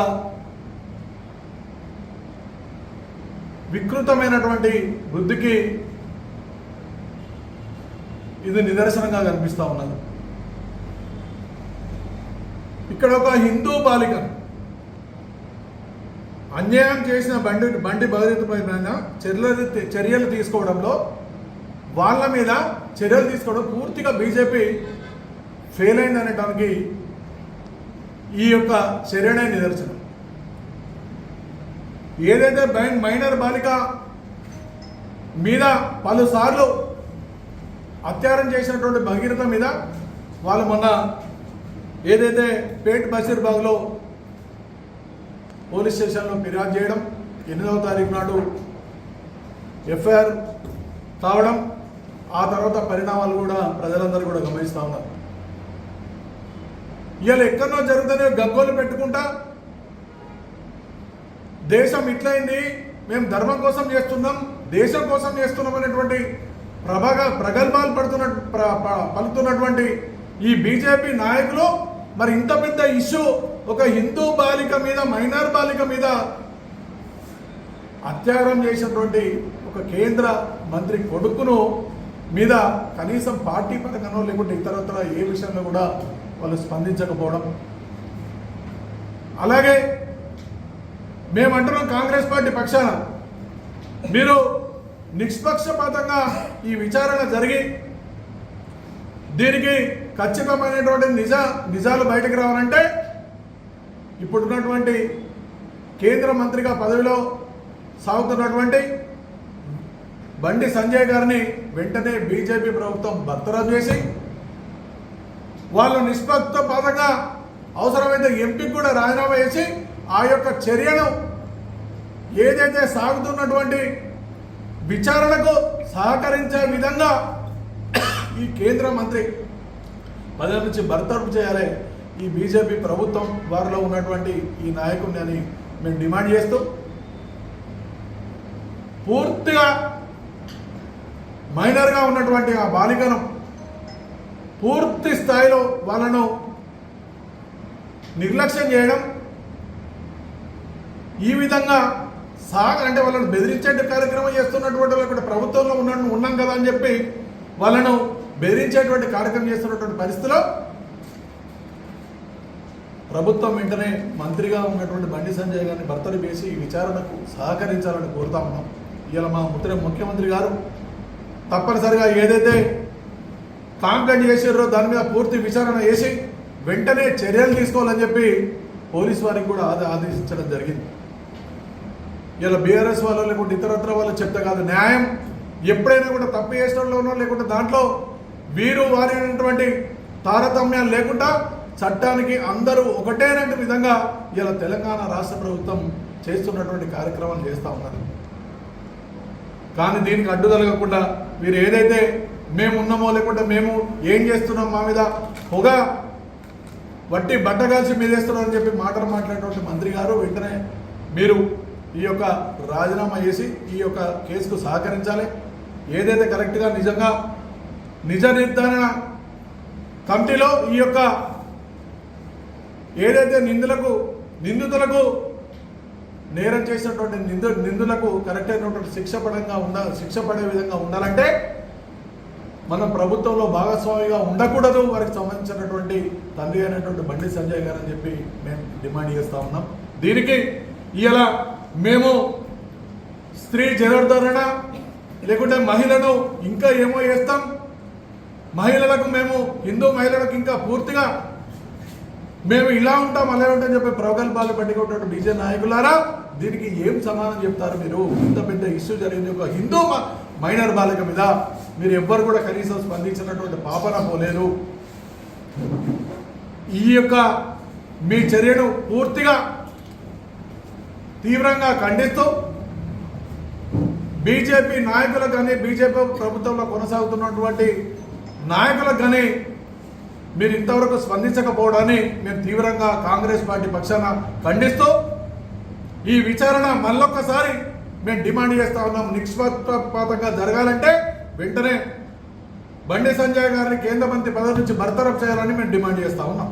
వికృతమైనటువంటి బుద్ధికి ఇది నిదర్శనంగా కనిపిస్తూ ఉన్నది. ఇక్కడ ఒక హిందూ బాలికను అన్యాయం చేసిన బండి భద్రతపై చర్యలు తీసుకోవడంలో వాళ్ళ మీద చర్యలు తీసుకోవడం పూర్తిగా బీజేపీ ఫెయిల్ అయిందనడానికి ఈ యొక్క చర్యనే నిదర్శనం. ఏదైతే మైనర్ బాలిక మీద పలుసార్లు అత్యాచారం చేసినటువంటి భగీరథ మీద వాళ్ళు మొన్న ఏదైతే పేట్ బషీర్బాగ్లో పోలీస్ స్టేషన్లో ఫిర్యాదు చేయడం, 8వ తారీఖు నాడు ఎఫ్ఐఆర్ కావడం, ఆ తర్వాత పరిణామాలు కూడా ప్రజలందరూ కూడా గమనిస్తూ ఉన్నారు. ఇవాళ ఎక్కడో జరుగుతుందో గగ్గోలు పెట్టుకుంటా దేశం ఇట్లయింది, మేము ధర్మం కోసం చేస్తున్నాం, దేశం కోసం చేస్తున్నాం అనేటువంటి ప్రగల్భాలు పలుకుతున్నటువంటి ఈ బీజేపీ నాయకులు మరి ఇంత పెద్ద ఇష్యూ ఒక హిందూ బాలిక మీద, మైనర్ బాలిక మీద అత్యాచారం చేసినటువంటి ఒక కేంద్ర మంత్రి కొడుకును మీద కనీసం పార్టీ పరంగానో లేకుంటే ఇతరత్ర ఏ విషయంలో కూడా వాళ్ళు స్పందించకపోవడం. అలాగే మేమంటున్నాం కాంగ్రెస్ పార్టీ పక్షాన మీరు నిష్పక్షపాతంగా ఈ విచారణ జరిగి దీనికి ఖచ్చితమైనటువంటి నిజాలు బయటకు రావాలంటే ఇప్పుడున్నటువంటి కేంద్ర మంత్రిగా పదవిలో సాగుతున్నటువంటి బండి సంజయ్ గారిని వెంటనే బీజేపీ ప్రభుత్వం బర్తరఫ్ చేసి వాళ్ళు నిష్పక్షపాతంగా అవసరమైతే ఎంపీకి కూడా రాజీనామా చేసి ఆ యొక్క చర్యను ఏదైతే సాగుతున్నటువంటి విచారణకు సహకరించే విధంగా ఈ కేంద్ర మంత్రి పదవి నుంచి బర్తరఫ్ చేయాలి ఈ బీజేపీ ప్రభుత్వం వారిలో ఉన్నటువంటి ఈ నాయకుడిని అని మేము డిమాండ్ చేస్తూ పూర్తిగా మైనర్గా ఉన్నటువంటి ఆ బాలికను పూర్తి స్థాయిలో వాళ్ళను నిర్లక్ష్యం చేయడం, ఈ విధంగా అంటే వాళ్ళను బెదిరించే కార్యక్రమం చేస్తున్నటువంటి వాళ్ళు ప్రభుత్వంలో ఉన్నాం కదా అని చెప్పి వాళ్ళను బెదిరించేటువంటి కార్యక్రమం చేస్తున్నటువంటి పరిస్థితిలో ప్రభుత్వం వెంటనే మంత్రిగా ఉన్నటువంటి బండి సంజయ్ గారిని బర్తరఫ్ చేసి ఈ విచారణకు సహకరించాలని కోరుతా ఉన్నాం. ఇలా మా ముఖ్యమంత్రి గారు తప్పనిసరిగా ఏదైతే కాంప్లైంట్ చేసారో దాని మీద పూర్తి విచారణ చేసి వెంటనే చర్యలు తీసుకోవాలని చెప్పి పోలీసు వారికి కూడా ఆదేశించడం జరిగింది. ఇలా బీఆర్ఎస్ వాళ్ళు లేకుంటే ఇతరత్ర వాళ్ళు చెప్తే కాదు, న్యాయం ఎప్పుడైనా కూడా తప్పు చేసడంలోనో లేకుంటే దాంట్లో వీరు వారి అనేటువంటి తారతమ్యాలు లేకుండా చట్టానికి అందరూ ఒకటేనటువంటి విధంగా ఇలా తెలంగాణ రాష్ట్ర ప్రభుత్వం చేస్తున్నటువంటి కార్యక్రమాలు చేస్తూ ఉన్నారు. కానీ దీనికి అడ్డు కలగకుండా వీరు ఏదైతే మేము ఉన్నామో లేకుంటే మేము ఏం చేస్తున్నాం మా మీద పొగ వట్టి బట్టగాల్చి మీదేస్తున్నారని చెప్పి మాటలు మాట్లాడేటువంటి మంత్రి గారు వెంటనే మీరు ఈ యొక్క రాజీనామా చేసి ఈ యొక్క కేసుకు సహకరించాలి. ఏదైతే కరెక్ట్గా నిజంగా నిజ నిర్ధారణ కమిటీలో ఈ యొక్క ఏదైతే నిందితులకు నేరం చేసినటువంటి నిందులకు కరెక్ట్ అయినటువంటి శిక్ష పడే విధంగా ఉండాలంటే మనం ప్రభుత్వంలో భాగస్వామిగా ఉండకూడదు వారికి సంబంధించినటువంటి తండ్రి అయినటువంటి బండి సంజయ్ గారు అని చెప్పి మేము డిమాండ్ చేస్తూ ఉన్నాం. దీనికి ఇలా మేము స్త్రీ జనార్దరణ లేకుంటే మహిళను ఇంకా ఏమో చేస్తాం, మహిళలకు మేము హిందూ మహిళలకు ఇంకా పూర్తిగా మేము ఇలా ఉంటాం అలా ఉంటాం చెప్పి ప్రగల్భాలు పట్టుకుంటున్న బీజే నాయకులారా దీనికి ఏం సమాధానం చెప్తారు? మీరు ఇంత పెద్ద ఇష్యూ జరిగింది ఒక హిందూ మైనర్ బాలిక మీద మీరు ఎవ్వరు కూడా కనీసం స్పందించినటువంటి పాపన పోలేదు. ఈ యొక్క మీ చర్యను పూర్తిగా తీవ్రంగా ఖండిస్తూ బీజేపీ నాయకులకు కానీ బీజేపీ ప్రభుత్వంలో కొనసాగుతున్నటువంటి నాయకులకు కానీ మీరు ఇంతవరకు స్పందించకపోవడాన్ని మేము తీవ్రంగా కాంగ్రెస్ పార్టీ పక్షాన ఖండిస్తూ ఈ విచారణ మళ్ళొక్కసారి మేము డిమాండ్ చేస్తా ఉన్నాం. నిష్పక్షపాతంగా జరగాలంటే వెంటనే బండి సంజయ్ గారిని కేంద్ర మంత్రి పదవి నుంచి బర్తరఫ్ చేయాలని మేము డిమాండ్ చేస్తా ఉన్నాం.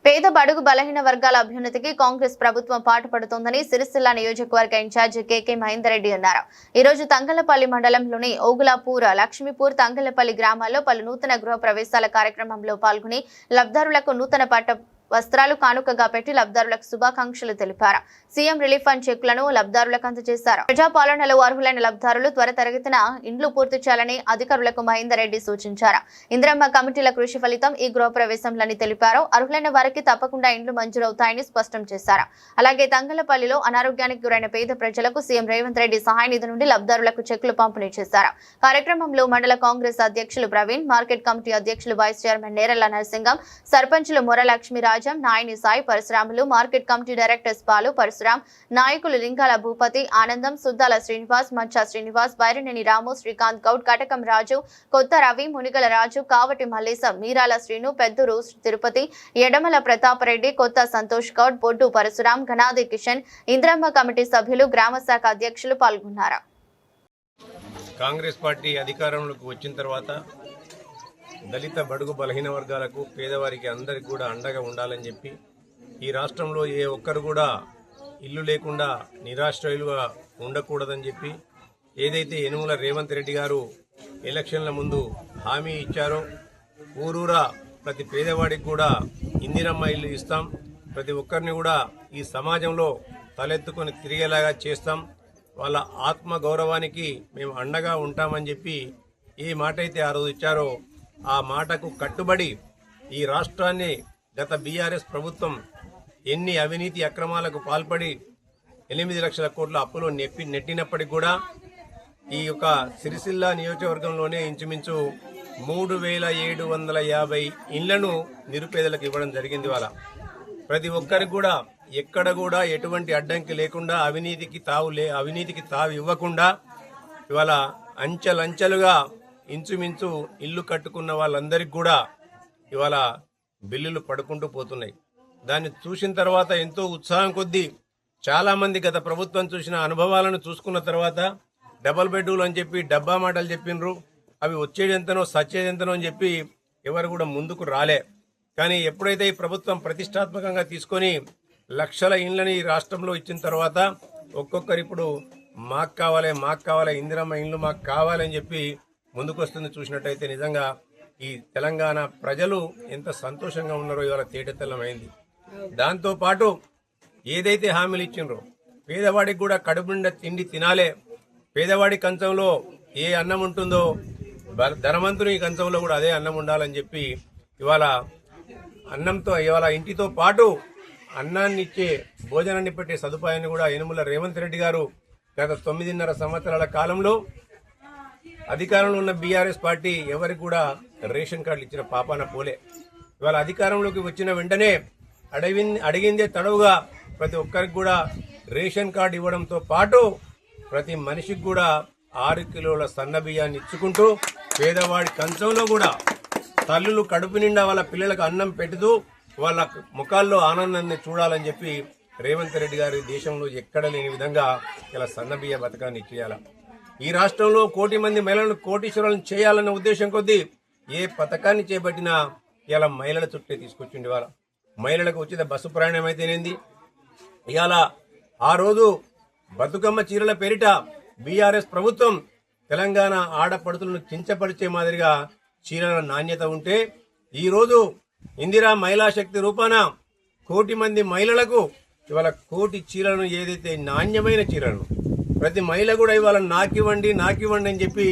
పేద బడుగు బలహీన వర్గాల అభ్యున్నతికి కాంగ్రెస్ ప్రభుత్వం పాటుపడుతోందని సిరిసిల్ల నియోజకవర్గ ఇన్ఛార్జి కేకే మహేందర్ రెడ్డి అన్నారు. ఈ రోజు తంగళ్లపల్లి మండలంలోని ఓగులాపూర్, లక్ష్మీపూర్, తంగళ్లపల్లి గ్రామాల్లో పలు నూతన గృహ ప్రవేశాల కార్యక్రమంలో పాల్గొని లబ్ధారులకు నూతన పట్ట వస్త్రాలు కానుకగా పెట్టి లబ్ధారులకు శుభాకాంక్షలు తెలిపారు. సీఎం రిలీఫ్ ఫండ్ చెక్కులను లబ్ధారులకు అందజేశారు. ప్రజాపాలనలో అర్హులైన లబ్ధారులు త్వరితగతిన ఇండ్లు పూర్తి చేయాలని అధికారులకు మహేందర్ రెడ్డి సూచించారు. ఇందిరమ్మ కమిటీల కృషి ఫలితం ఈ గృహ ప్రవేశంలని తెలిపారు. అర్హులైన వారికి తప్పకుండా ఇండ్లు మంజూరవుతాయని స్పష్టం చేశారు. అలాగే తంగళ్లపల్లిలో అనారోగ్యానికి గురైన పేద ప్రజలకు సీఎం రేవంత్ రెడ్డి సహాయ నిధి నుండి లబ్ధారులకు చెక్కులు పంపిణీ చేశారు. కార్యక్రమంలో మండల కాంగ్రెస్ అధ్యక్షులు ప్రవీణ్, మార్కెట్ కమిటీ అధ్యక్షులు వైస్ చైర్మన్ నేరెళ్ల నరసింగం, సర్పంచులు Moralakshmirajam, Nayani Sai, Parasuramulu, market committee directors Palu, Parasuram, నాయకులు లింగాల భూపతి, ఆనందం, సుద్దాల శ్రీనివాస్, మచ్చా శ్రీనివాస్, బైరనేని రాము, శ్రీకాంత్ గౌడ్, కటకం రాజు, కొత్త రవి, మునిగల రాజు, కావటి మల్లేశం, మీరాల శ్రీను, పెద్దూరు తిరుపతి, ఎడమల ప్రతాపరెడ్డి, కొత్త సంతోష్ గౌడ్, బొడ్డు పరశురాం, ఘనాది కిషన్, ఇంద్రమ్మ కమిటీ సభ్యులు, గ్రామ శాఖ అధ్యక్షులు పాల్గొన్నారు. కాంగ్రెస్ పార్టీ అధికారంలోకి వచ్చిన తర్వాత దళిత బడుగు బలహీన వర్గాలకు, పేదవారికి అందరికి కూడా అండగా ఉండాలని చెప్పి ఈ రాష్ట్రంలో ఏ ఒక్కరు కూడా ఇల్లు లేకుండా నిరాశ్రయులుగా ఉండకూడదని చెప్పి ఏదైతే యనుమల రేవంత్ రెడ్డి గారు ఎలక్షన్ల ముందు హామీ ఇచ్చారో ఊరూరా ప్రతి పేదవాడికి కూడా ఇందిరమ్మ ఇల్లు ఇస్తాం, ప్రతి ఒక్కరిని కూడా ఈ సమాజంలో తలెత్తుకొని తిరిగేలాగా చేస్తాం, వాళ్ళ ఆత్మ గౌరవానికి మేము అండగా ఉంటామని చెప్పి ఏ మాట అయితే ఆ రోజు ఇచ్చారో ఆ మాటకు కట్టుబడి ఈ రాష్ట్రాన్ని గత బీఆర్ఎస్ ప్రభుత్వం ఎన్ని అవినీతి అక్రమాలకు పాల్పడి 8 లక్షల కోట్ల అప్పులు నెట్టినప్పటికీ కూడా ఈ యొక్క సిరిసిల్ల నియోజకవర్గంలోనే ఇంచుమించు 3750 ఇళ్లను నిరుపేదలకు ఇవ్వడం జరిగింది. వాళ్ళ ప్రతి ఒక్కరికి కూడా ఎక్కడ కూడా ఎటువంటి అడ్డంకి లేకుండా అవినీతికి తావు ఇవ్వకుండా ఇవాళ అంచెలంచెలుగా ఇంచుమించు ఇల్లు కట్టుకున్న వాళ్ళందరికీ కూడా ఇవాళ బిల్లులు పడుకుంటూ పోతున్నాయి. దాన్ని చూసిన తర్వాత ఎంతో ఉత్సాహం కొద్దీ చాలా మంది గత ప్రభుత్వం చూసిన అనుభవాలను చూసుకున్న తర్వాత డబల్ బెడ్రూమ్లు అని చెప్పి డబ్బా మాటలు చెప్పినరు, అవి వచ్చేదెంతనో సచ్చేదెంతనో అని చెప్పి ఎవరు కూడా ముందుకు రాలే. కానీ ఎప్పుడైతే ఈ ప్రభుత్వం ప్రతిష్టాత్మకంగా తీసుకొని లక్షల ఇండ్లని ఈ రాష్ట్రంలో ఇచ్చిన తర్వాత ఒక్కొక్కరు ఇప్పుడు మాకు కావాలి ఇందిరమ్మ ఇండ్లు మాకు కావాలని చెప్పి ముందుకొస్తుంది చూసినట్టయితే నిజంగా ఈ తెలంగాణ ప్రజలు ఎంత సంతోషంగా ఉన్నారో ఇవాళ తేటతెల్లమైంది. దాంతోపాటు ఏదైతే హామీలు ఇచ్చిండ్రో పేదవాడికి కూడా కడుపు నిండా తిండి తినాలే, పేదవాడి కంచంలో ఏ అన్నం ఉంటుందో ధనవంతుని కంచంలో కూడా అదే అన్నం ఉండాలని చెప్పి ఇవాళ ఇవాళ ఇంటితో పాటు అన్నాన్ని ఇచ్చే భోజనాన్ని పెట్టే సదుపాయాన్ని కూడా యనుమల రేవంత్ రెడ్డి గారు గత 9.5 సంవత్సరాల కాలంలో అధికారంలో ఉన్న బీఆర్ఎస్ పార్టీ ఎవరికి కూడా రేషన్ కార్డులు ఇచ్చిన పాపాన పోలే. ఇవాళ అధికారంలోకి వచ్చిన వెంటనే అడిగిందే తడవుగా ప్రతి ఒక్కరికి కూడా రేషన్ కార్డు ఇవ్వడంతో పాటు ప్రతి మనిషికి కూడా 6 కిలోల సన్న బియ్యాన్ని ఇచ్చుకుంటూ పేదవాడి కంచంలో కూడా తల్లులు కడుపు నిండా వాళ్ళ పిల్లలకు అన్నం పెడుతూ వాళ్ళ ముఖాల్లో ఆనందాన్ని చూడాలని చెప్పి రేవంత్ రెడ్డి గారి దేశంలో ఎక్కడ లేని విధంగా ఇలా సన్న బియ్య పథకాన్ని ఇచ్చేయాల. ఈ రాష్ట్రంలో 1 కోటి మంది మహిళలను కోటీశ్వరులను చేయాలన్న ఉద్దేశం కొద్దీ ఏ పథకాన్ని చేపట్టినా ఇలా మహిళల చుట్టే తీసుకొచ్చింది. వాళ్ళ మహిళలకు ఉచిత బస్సు ప్రయాణం అయితేనేంది, ఇవాళ ఆ రోజు బతుకమ్మ చీరల పేరిట బీఆర్ఎస్ ప్రభుత్వం తెలంగాణ ఆడపడుతులను కించపరిచే మాదిరిగా చీరల నాణ్యత ఉంటే ఈ రోజు ఇందిరా మహిళా శక్తి రూపాన 1 కోటి మంది మహిళలకు ఇవాళ 1 కోటి చీరలను ఏదైతే నాణ్యమైన చీరలను ప్రతి మహిళ కూడా ఇవాళ నాకివ్వండి అని చెప్పి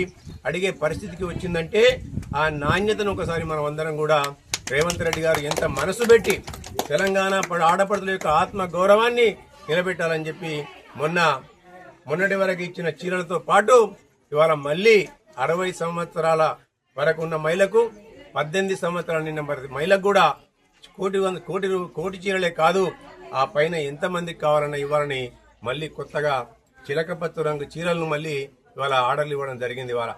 అడిగే పరిస్థితికి వచ్చిందంటే ఆ నాణ్యతను ఒకసారి మనం అందరం కూడా రేవంత్ రెడ్డి గారు ఎంత మనసు పెట్టి తెలంగాణ ఆడపడుతుల యొక్క ఆత్మ గౌరవాన్ని నిలబెట్టాలని చెప్పి మొన్నటి వరకు ఇచ్చిన చీరలతో పాటు ఇవాళ మళ్ళీ 60 సంవత్సరాల వరకు ఉన్న మహిళకు 18 సంవత్సరాల నిన్న మహిళకు కూడా కోటి చీరలే కాదు ఆ పైన ఎంతమందికి కావాలన్నా ఇవ్వాలని మళ్ళీ కొత్తగా చిలకపత్తు రంగు చీరలను మళ్ళీ ఇవాళ ఆర్డర్లు ఇవ్వడం జరిగింది. ఇవాళ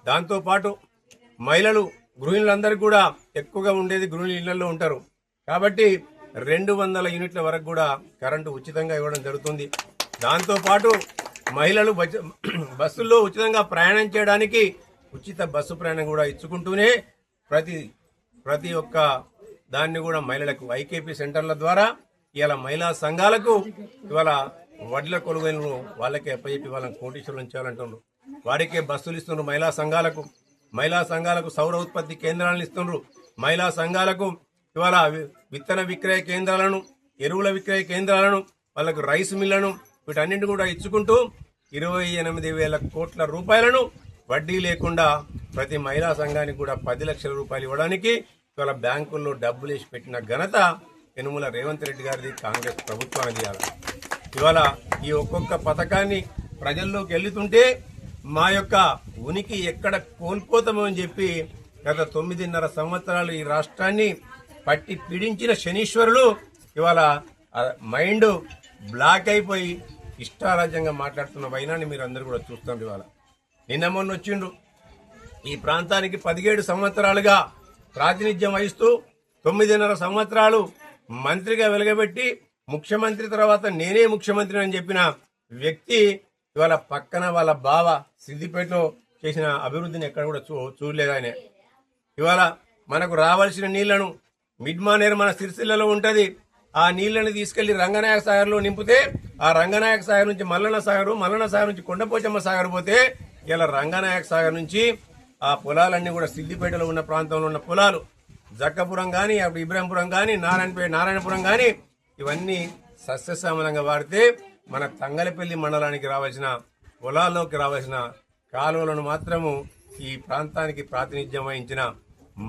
దాంతోపాటు మహిళలు గృహిణులందరికీ కూడా ఎక్కువగా ఉండేది గృహిణులు ఇళ్లలో ఉంటారు కాబట్టి 200 యూనిట్ల వరకు కూడా కరెంటు ఉచితంగా ఇవ్వడం జరుగుతుంది. దాంతోపాటు మహిళలు బస్సుల్లో ఉచితంగా ప్రయాణం చేయడానికి ఉచిత బస్సు ప్రయాణం కూడా ఇచ్చుకుంటూనే ప్రతి ఒక్క దాన్ని కూడా మహిళలకు ఐకేపీ సెంటర్ల ద్వారా ఇవాళ మహిళా సంఘాలకు ఇవాళ వడ్ల కొనుగోలు వాళ్ళకే అప్పచెప్పి వాళ్ళని కోటీశ్వరులను చేయాలంటున్నారు. వారికే బస్సులు ఇస్తున్నారు. మహిళా సంఘాలకు సౌర ఉత్పత్తి కేంద్రాలను ఇస్తున్నారు. మహిళా సంఘాలకు ఇవాళ విత్తన విక్రయ కేంద్రాలను, ఎరువుల విక్రయ కేంద్రాలను, వాళ్ళకు రైస్ మిల్లను వీటన్నింటి కూడా ఇచ్చుకుంటూ 28,000 కోట్ల రూపాయలను వడ్డీ లేకుండా ప్రతి మహిళా సంఘానికి కూడా 10 లక్షల రూపాయలు ఇవ్వడానికి ఇవాళ బ్యాంకుల్లో డబ్బులు వేసి పెట్టిన ఘనత యనుమల రేవంత్ రెడ్డి గారిది, కాంగ్రెస్ ప్రభుత్వానికి చేయాలి. ఇవాళ ఈ ఒక్కొక్క పథకాన్ని ప్రజల్లోకి వెళ్తుంటే మా యొక్క ఉనికి ఎక్కడ కోల్పోతామో అని చెప్పి గత 9.5 సంవత్సరాలు ఈ రాష్ట్రాన్ని పట్టి పీడించిన శనీశ్వరులు ఇవాళ మైండ్ బ్లాక్ అయిపోయి ఇష్టారాజ్యంగా మాట్లాడుతున్న వైనాన్ని మీరు అందరూ కూడా చూస్తాం. ఇవాళ నిన్న మొన్న వచ్చిండు. ఈ ప్రాంతానికి 17 సంవత్సరాలుగా ప్రాతినిధ్యం వహిస్తూ 9.5 సంవత్సరాలు మంత్రిగా వెలగబెట్టి ముఖ్యమంత్రి తర్వాత నేనే ముఖ్యమంత్రి అని చెప్పిన వ్యక్తి ఇవాళ పక్కన వాళ్ళ బావ సిద్దిపేటలో చేసిన అభివృద్ధిని ఎక్కడ కూడా చూడలేదు ఆయన. ఇవాళ మనకు రావాల్సిన నీళ్లను మిడ్మానేర్ మన సిరిసిల్లలో ఉంటది. ఆ నీళ్లను తీసుకెళ్లి రంగనాయక సాగర్లో నింపితే ఆ రంగనాయక సాగర్ నుంచి మల్లన్న సాగర్ నుంచి కొండపోచమ్మ సాగర్ పోతే ఇలా రంగనాయక సాగర్ నుంచి ఆ పొలాలన్నీ కూడా సిద్దిపేటలో ఉన్న ప్రాంతంలో ఉన్న పొలాలు జక్కపురం గాని, అప్పుడు ఇబ్రాహింపురం గాని, నారాయణపురం గాని ఇవన్నీ సస్యశ్యామలంగా వాడితే మన తంగలపల్లి మండలానికి రావాల్సిన పొలాల్లోకి రావాల్సిన కాలువలను మాత్రము ఈ ప్రాంతానికి ప్రాతినిధ్యం వహించిన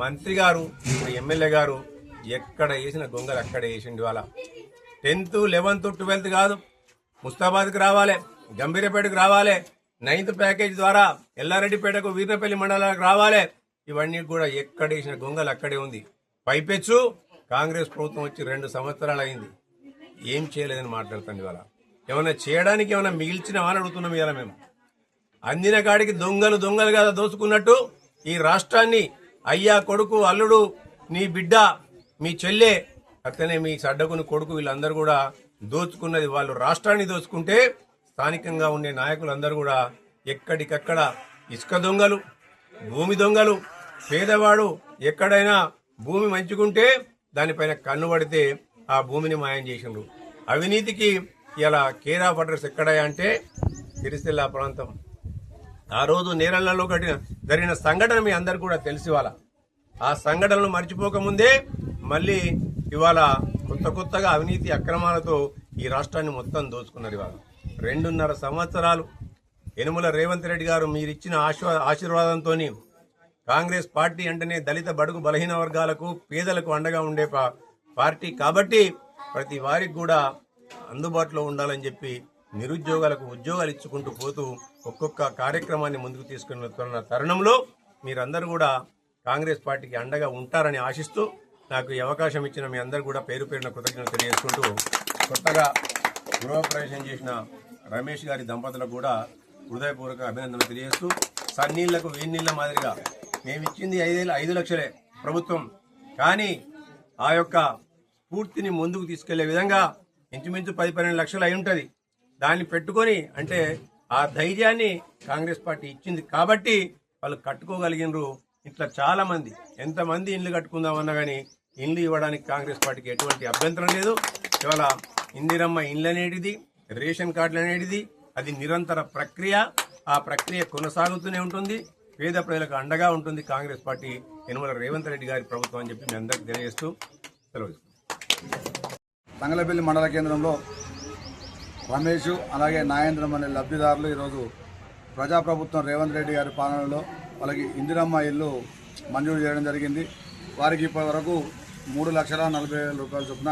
మంత్రి గారు, ఎమ్మెల్యే గారు ఎక్కడ వేసిన గొంగలు అక్కడే వేసిండు. వాళ్ళ 10th, 11th, 12th కాదు, ముస్తాబాద్కి రావాలి, గంభీరపేటకు రావాలి, 9th ప్యాకేజ్ ద్వారా ఎల్లారెడ్డిపేటకు, వీర్నపల్లి మండలాలకు రావాలి. ఇవన్నీ కూడా ఎక్కడ వేసిన గొంగలు అక్కడే ఉంది. పైపెచ్చు కాంగ్రెస్ ప్రభుత్వం వచ్చి 2 సంవత్సరాలు అయింది, ఏం చేయలేదని మాట్లాడుతుంది. ఇవాళ ఏమైనా చేయడానికి ఏమైనా మిగిల్చినావా అని అడుగుతున్నాం. ఇవాళ మేము అందిన కాడికి దొంగలు కదా దోచుకున్నట్టు ఈ రాష్ట్రాన్ని అయ్యా, కొడుకు, అల్లుడు, నీ బిడ్డ, మీ చెల్లె, అట్లనే మీ సడ్డకుని కొడుకు వీళ్ళందరూ కూడా దోచుకున్నది. వాళ్ళు రాష్ట్రాన్ని దోచుకుంటే స్థానికంగా ఉండే నాయకులందరూ కూడా ఎక్కడికక్కడ ఇసుక దొంగలు, భూమి దొంగలు, పేదవాడు ఎక్కడైనా భూమి మంచుకుంటే దానిపైన కన్ను పడితే ఆ భూమిని మాయం చేసిండ్రు. అవినీతికి ఇలా కేర్ ఆఫ్ అడ్రస్ ఎక్కడా అంటే సిరిసిల్ల ప్రాంతం. ఆ రోజు నేరళ్లలో జరిగిన సంఘటన మీ అందరు కూడా తెలిసి వాళ్ళ ఆ సంఘటనలు మర్చిపోకముందే మళ్ళీ ఇవాళ కొత్తగా అవినీతి అక్రమాలతో ఈ రాష్ట్రాన్ని మొత్తం దోచుకున్నారు. ఇవాళ 2.5 సంవత్సరాలు యనుమల రేవంత్ రెడ్డి గారు మీరిచ్చిన ఆశీర్వాదంతో కాంగ్రెస్ పార్టీ అంటేనే దళిత, బడుగు, బలహీన వర్గాలకు, పేదలకు అండగా ఉండే పార్టీ కాబట్టి ప్రతి వారికి కూడా అందుబాటులో ఉండాలని చెప్పి నిరుద్యోగాలకు ఉద్యోగాలు ఇచ్చుకుంటూ పోతూ ఒక్కొక్క కార్యక్రమాన్ని ముందుకు తీసుకున్న తరుణంలో మీరందరూ కూడా కాంగ్రెస్ పార్టీకి అండగా ఉంటారని ఆశిస్తూ నాకు ఈ అవకాశం ఇచ్చిన మీ అందరూ కూడా పేరు పేరున కృతజ్ఞతలు తెలియజేసుకుంటూ కొత్తగా గృహప్రవేశం చేసిన రమేష్ గారి దంపతులకు కూడా హృదయపూర్వక అభినందనలు తెలియజేస్తూ సన్నీళ్లకు వేన్నీళ్ల మాదిరిగా మేమిచ్చింది 5 లక్షలే ప్రభుత్వం, కానీ ఆ యొక్క స్ఫూర్తిని ముందుకు తీసుకెళ్లే విధంగా ఇంచుమించు 10-12 లక్షలు అయి ఉంటుంది. దాన్ని పెట్టుకొని అంటే ఆ ధైర్యాన్ని కాంగ్రెస్ పార్టీ ఇచ్చింది కాబట్టి వాళ్ళు కట్టుకోగలిగినరు. ఇట్లా చాలా మంది, ఎంతమంది ఇండ్లు కట్టుకుందామన్నా కానీ ఇండ్లు ఇవ్వడానికి కాంగ్రెస్ పార్టీకి ఎటువంటి అభ్యంతరం లేదు. ఇవాళ ఇందిరమ్మ ఇండ్లు అనేటిది, రేషన్ కార్డులు అనేటిది అది నిరంతర ప్రక్రియ. ఆ ప్రక్రియ కొనసాగుతూనే ఉంటుంది. పేద ప్రజలకు అండగా ఉంటుంది కాంగ్రెస్ పార్టీ, యనుమల రేవంత్ రెడ్డి గారి ప్రభుత్వం అని చెప్పి మీ అందరికీ తెలియజేస్తూ సెలవు. తంగలపల్లి మండల కేంద్రంలో రమేష్ అలాగే నాగేంద్రం అనే లబ్ధిదారులు ఈరోజు ప్రజాప్రభుత్వం రేవంత్ రెడ్డి గారి పాలనలో వాళ్ళకి ఇందిరమ్మ ఇల్లు మంజూరు చేయడం జరిగింది. వారికి ఇప్పటి వరకు 3,40,000 రూపాయల చొప్పున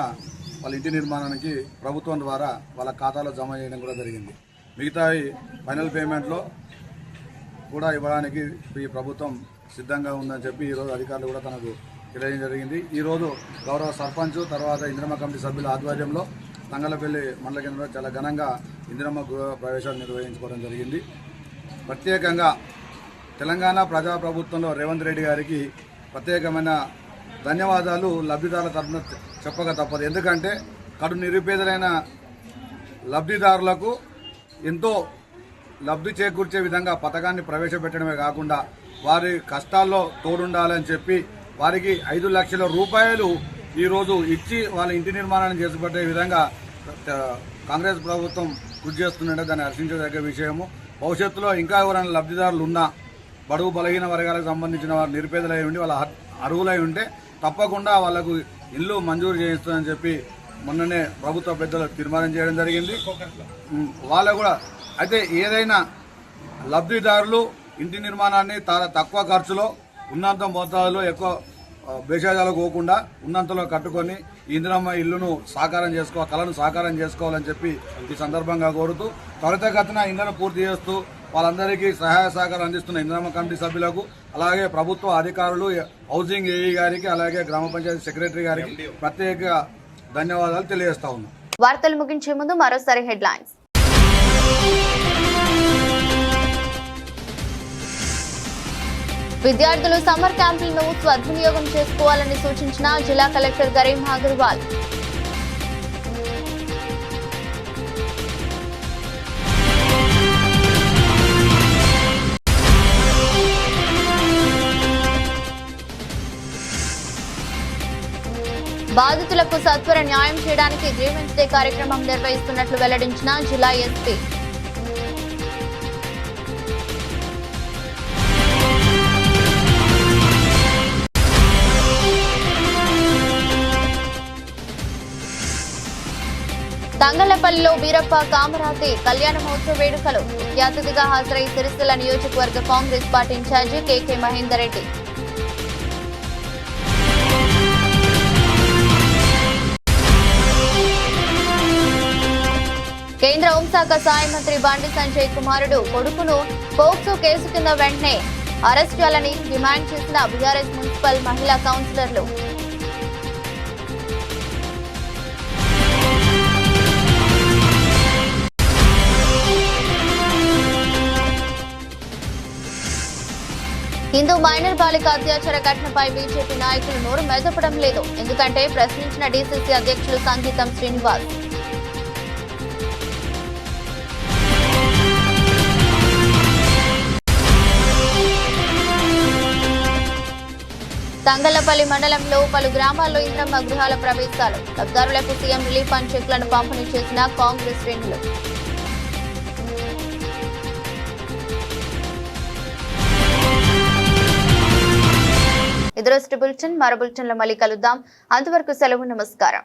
వాళ్ళ ఇంటి నిర్మాణానికి ప్రభుత్వం ద్వారా వాళ్ళ ఖాతాలో జమ చేయడం కూడా జరిగింది. మిగతా ఫైనల్ పేమెంట్లో కూడా ఇవ్వడానికి ఈ ప్రభుత్వం సిద్ధంగా ఉందని చెప్పి ఈరోజు అధికారులు కూడా తనకు తెలియజేయడం జరిగింది. ఈరోజు గౌరవ సర్పంచ్ తర్వాత ఇందిరమ్మ కమిటీ సభ్యుల ఆధ్వర్యంలో తంగలపల్లి మండల కేంద్రంలో చాలా ఘనంగా ఇందిరమ్మ గృహ ప్రవేశాలు నిర్వహించుకోవడం జరిగింది. ప్రత్యేకంగా తెలంగాణ ప్రజాప్రభుత్వంలో రేవంత్ రెడ్డి గారికి ప్రత్యేకమైన ధన్యవాదాలు లబ్ధిదారుల తరఫున చెప్పక తప్పదు. ఎందుకంటే కడు నిరుపేదలైన లబ్ధిదారులకు ఎంతో లబ్ధి చేకూర్చే విధంగా పథకాన్ని ప్రవేశపెట్టడమే కాకుండా వారి కష్టాల్లో తోడుండాలని చెప్పి వారికి 5 లక్షల రూపాయలు ఈరోజు ఇచ్చి వాళ్ళ ఇంటి నిర్మాణాన్ని చేపట్టే విధంగా కాంగ్రెస్ ప్రభుత్వం కృషి చేస్తుందంటే దాన్ని హర్షించదగ్గ విషయము. భవిష్యత్తులో ఇంకా ఎవరైనా లబ్ధిదారులు ఉన్నా బడుగు బలహీన వర్గాలకు సంబంధించిన వారు నిరుపేదలై ఉండి వాళ్ళ అర్హులై ఉంటే తప్పకుండా వాళ్లకు ఇల్లు మంజూరు చేయిస్తుందని చెప్పి మొన్ననే ప్రభుత్వ పెద్దలు తీర్మానం చేయడం జరిగింది. వాళ్ళ కూడా అయితే ఏదైనా లబ్ధిదారులు ఇంటి నిర్మాణాన్ని తక్కువ ఖర్చులో ఉన్నంత మోతాదులో ఎక్కువ భేషజాలకు పోకుండా ఉన్నంతలో కట్టుకొని ఇందిరమ్మ ఇల్లును కళను సాకారం చేసుకోవాలని చెప్పి ఈ సందర్భంగా కోరుతూ త్వరితగతిన ఇంధనం పూర్తి చేస్తూ వాళ్ళందరికీ సహాయ సహకారం అందిస్తున్న ఇందిరమ్మ కమిటీ సభ్యులకు అలాగే ప్రభుత్వ అధికారులు హౌసింగ్ ఏఈ గారికి అలాగే గ్రామ పంచాయతీ సెక్రటరీ గారికి ప్రత్యేక ధన్యవాదాలు తెలియజేస్తా ఉన్నాం. వార్తలు ముగించే ముందు మరోసారి హెడ్లైన్స్. విద్యార్థులు సమ్మర్ క్యాంపులను సద్వినియోగం చేసుకోవాలని సూచించిన జిల్లా కలెక్టర్ గరీం అగర్వాల్. బాధితులకు సత్వర న్యాయం చేయడానికి గ్రీవెన్స్ డే కార్యక్రమం నిర్వహిస్తున్నట్లు వెల్లడించిన జిల్లా ఎస్పీ. తంగళ్లపల్లిలో వీరప్ప కామరాతి కళ్యాణ మహోత్సవ వేడుకలు. ముఖ్య అతిథిగా హాజరై సిరిసిల్ల నియోజకవర్గ కాంగ్రెస్ పార్టీ ఇన్ఛార్జి కేకే మహేందర్ రెడ్డి. కేంద్ర హోంశాఖ సహాయ మంత్రి బండి సంజయ్ కుమారుడు కొడుకును పోక్సో కేసు కింద వెంటనే అరెస్ట్ చేయాలని డిమాండ్ చేసిన బీఆర్ఎస్ మున్సిపల్ మహిళా కౌన్సిలర్లు. హిందూ మైనర్ బాలిక అత్యాచార ఘటనపై బీజేపీ నాయకులు నోరు మెదపడం లేదు. ఎందుకంటే ప్రశ్నించిన డీసీసీ అధ్యక్షులు సంగీతం శ్రీనివాస్. తంగళ్లపల్లి మండలంలో పలు గ్రామాల్లో ఇంద్రమ్మ గృహాల ప్రవేశాలు. లబ్ధిదారులకు సీఎం రిలీఫ్ ఫండ్ చెక్లను పంపిణీ చేసిన కాంగ్రెస్ శ్రేణులు. ఇది రోజు బులెటిన్. మరో బులెటిన్లో మళ్ళీ కలుద్దాం. అంతవరకు సెలవు. నమస్కారం.